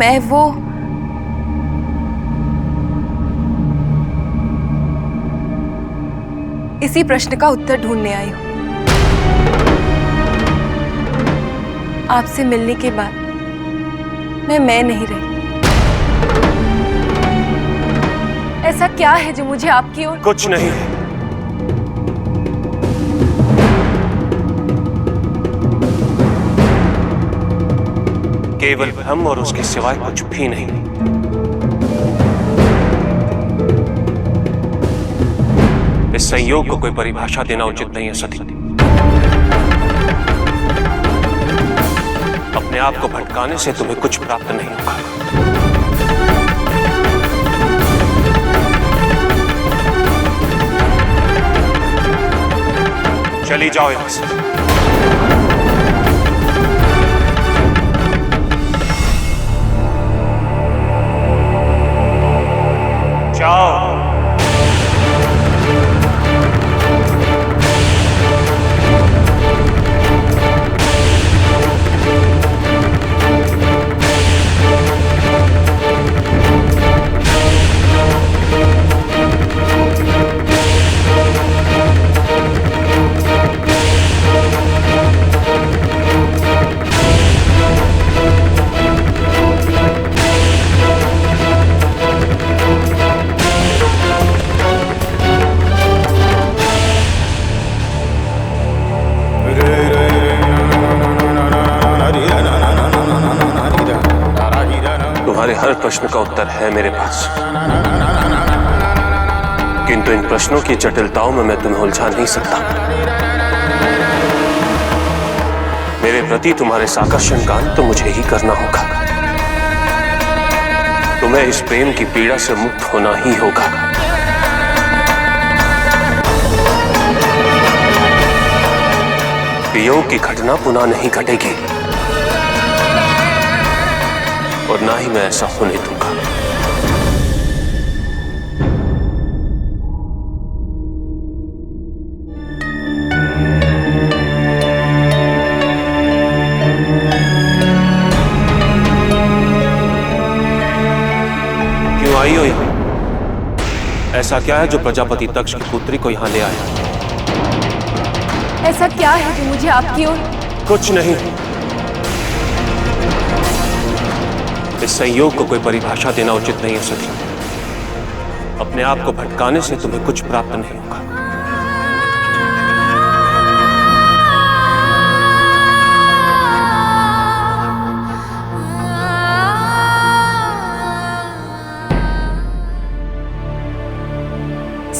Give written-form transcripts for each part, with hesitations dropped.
मैं वो इसी प्रश्न का उत्तर ढूंढने आई हूं। आपसे मिलने के बाद मैं नहीं रही। ऐसा क्या है जो मुझे आपकी ओर? कुछ नहीं। केवल भ्रम और उसके सिवाय कुछ भी नहीं। इस संयोग को कोई परिभाषा देना उचित नहीं है सती। अपने आप को भटकाने से तुम्हें कुछ प्राप्त नहीं होगा। चली जाओ यहां से। जाओ। तुम्हारे हर प्रश्न का उत्तर है मेरे पास, किंतु इन प्रश्नों की जटिलताओं में मैं तुम्हें उलझा नहीं सकता। मेरे प्रति तुम्हारे इस आकर्षण का अंत तो मुझे ही करना होगा। तुम्हें इस प्रेम की पीड़ा से मुक्त होना ही होगा। वियोग की घटना पुनः नहीं घटेगी और ना ही मैं ऐसा होने दूंगा। क्यों आई हो यहां? ऐसा क्या है जो प्रजापति तक्ष की पुत्री को यहां ले आया? ऐसा क्या है जो मुझे आपकी ओर? कुछ नहीं। इस संयोग को कोई परिभाषा देना उचित नहीं है सती। अपने आप को भटकाने से तुम्हें कुछ प्राप्त नहीं होगा।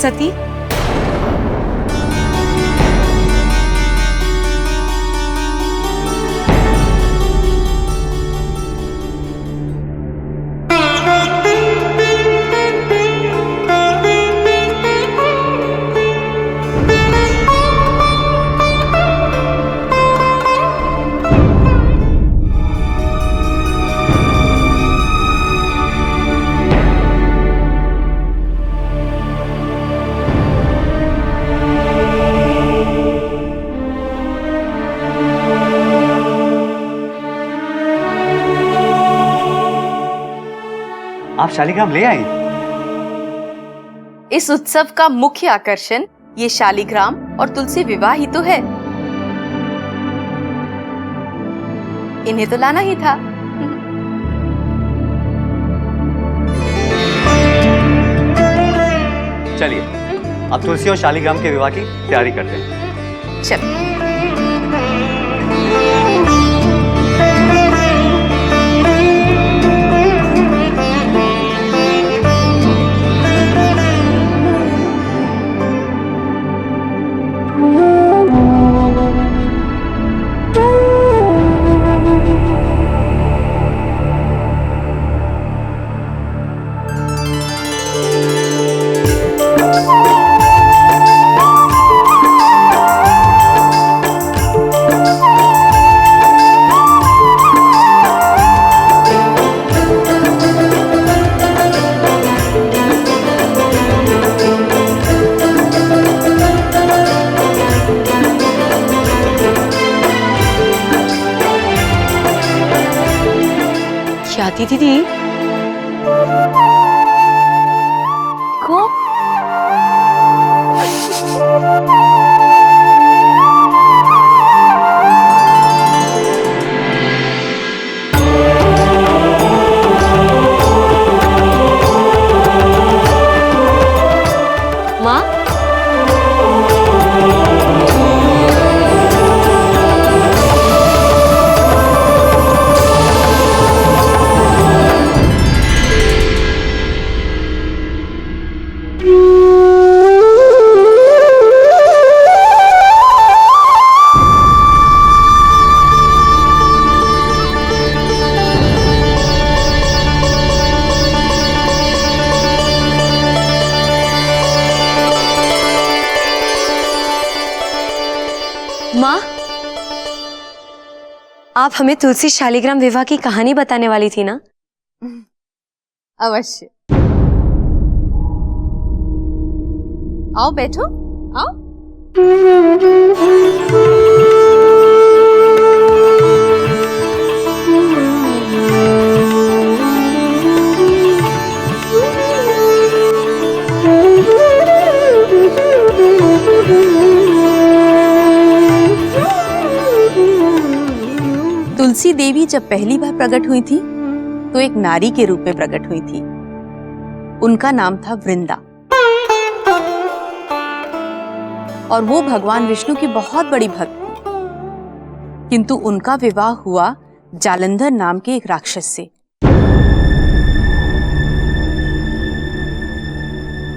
सती, आप शालिग्राम ले आई? इस उत्सव का मुख्य आकर्षण ये शालिग्राम और तुलसी विवाह ही तो है। इन्हें तो लाना ही था। चलिए अब तुलसी और शालिग्राम के विवाह की तैयारी करते हैं। चलो। अदिति को माँ माँ, आप हमें तुलसी शालिग्राम विवाह की कहानी बताने वाली थी ना? अवश्य। आओ बैठो, आओ। तुलसी देवी जब पहली बार प्रकट हुई थी तो एक नारी के रूप में प्रकट हुई थी। उनका नाम था वृंदा और वो भगवान विष्णु की बहुत बड़ी भक्त थी। किंतु उनका विवाह हुआ जालंधर नाम के एक राक्षस से।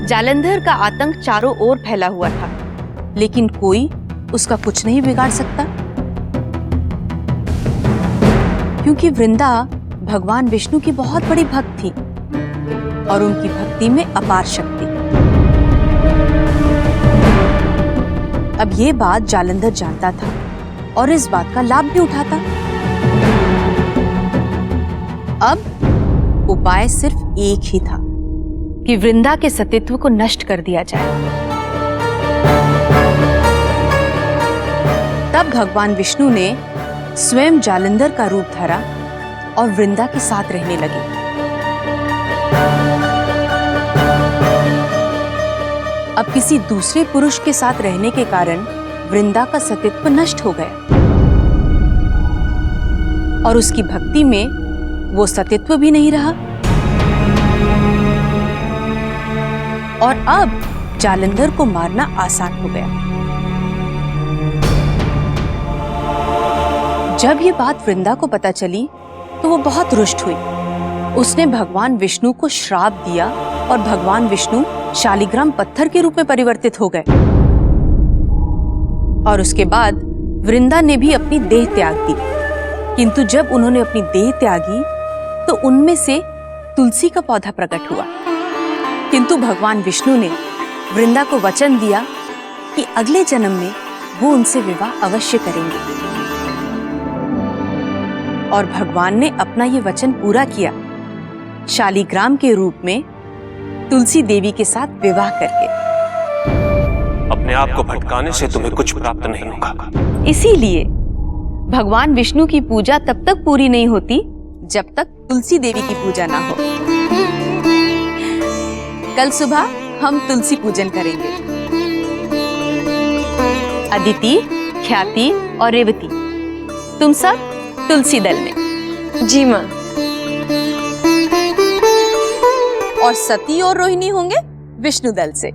जालंधर का आतंक चारों ओर फैला हुआ था, लेकिन कोई उसका कुछ नहीं बिगाड़ सकता, क्योंकि वृंदा भगवान विष्णु की बहुत बड़ी भक्त थी और उनकी भक्ति में अपार शक्ति। अब ये बात जालंधर जानता था और इस बात का लाभ भी उठाता। अब उपाय सिर्फ एक ही था कि वृंदा के सतीत्व को नष्ट कर दिया जाए। तब भगवान विष्णु ने स्वयं जालंधर का रूप धरा और वृंदा के साथ रहने लगे। अब किसी दूसरे पुरुष के साथ रहने के कारण वृंदा का सतीत्व नष्ट हो गया और उसकी भक्ति में वो सतीत्व भी नहीं रहा और अब जालंधर को मारना आसान हो गया। जब ये बात वृंदा को पता चली तो वो बहुत रुष्ट हुई। उसने भगवान विष्णु को श्राप दिया और भगवान विष्णु शालिग्राम पत्थर के रूप में परिवर्तित हो गए। और उसके बाद वृंदा ने भी अपनी देह त्याग दी। किंतु जब उन्होंने अपनी देह त्यागी तो उनमें से तुलसी का पौधा प्रकट हुआ। किंतु भगवान विष्णु ने वृंदा को वचन दिया कि अगले जन्म में वो उनसे विवाह अवश्य करेंगे और भगवान ने अपना ये वचन पूरा किया, शालिग्राम के रूप में तुलसी देवी के साथ विवाह करके। अपने आप को भटकाने से तुम्हें कुछ प्राप्त नहीं होगा। इसीलिए भगवान विष्णु की पूजा तब तक पूरी नहीं होती जब तक तुलसी देवी की पूजा ना हो। कल सुबह हम तुलसी पूजन करेंगे। अदिति, ख्याति और रेवती, तुम सब तुलसी दल में। जी माँ। और सती और रोहिणी होंगे विष्णु दल से।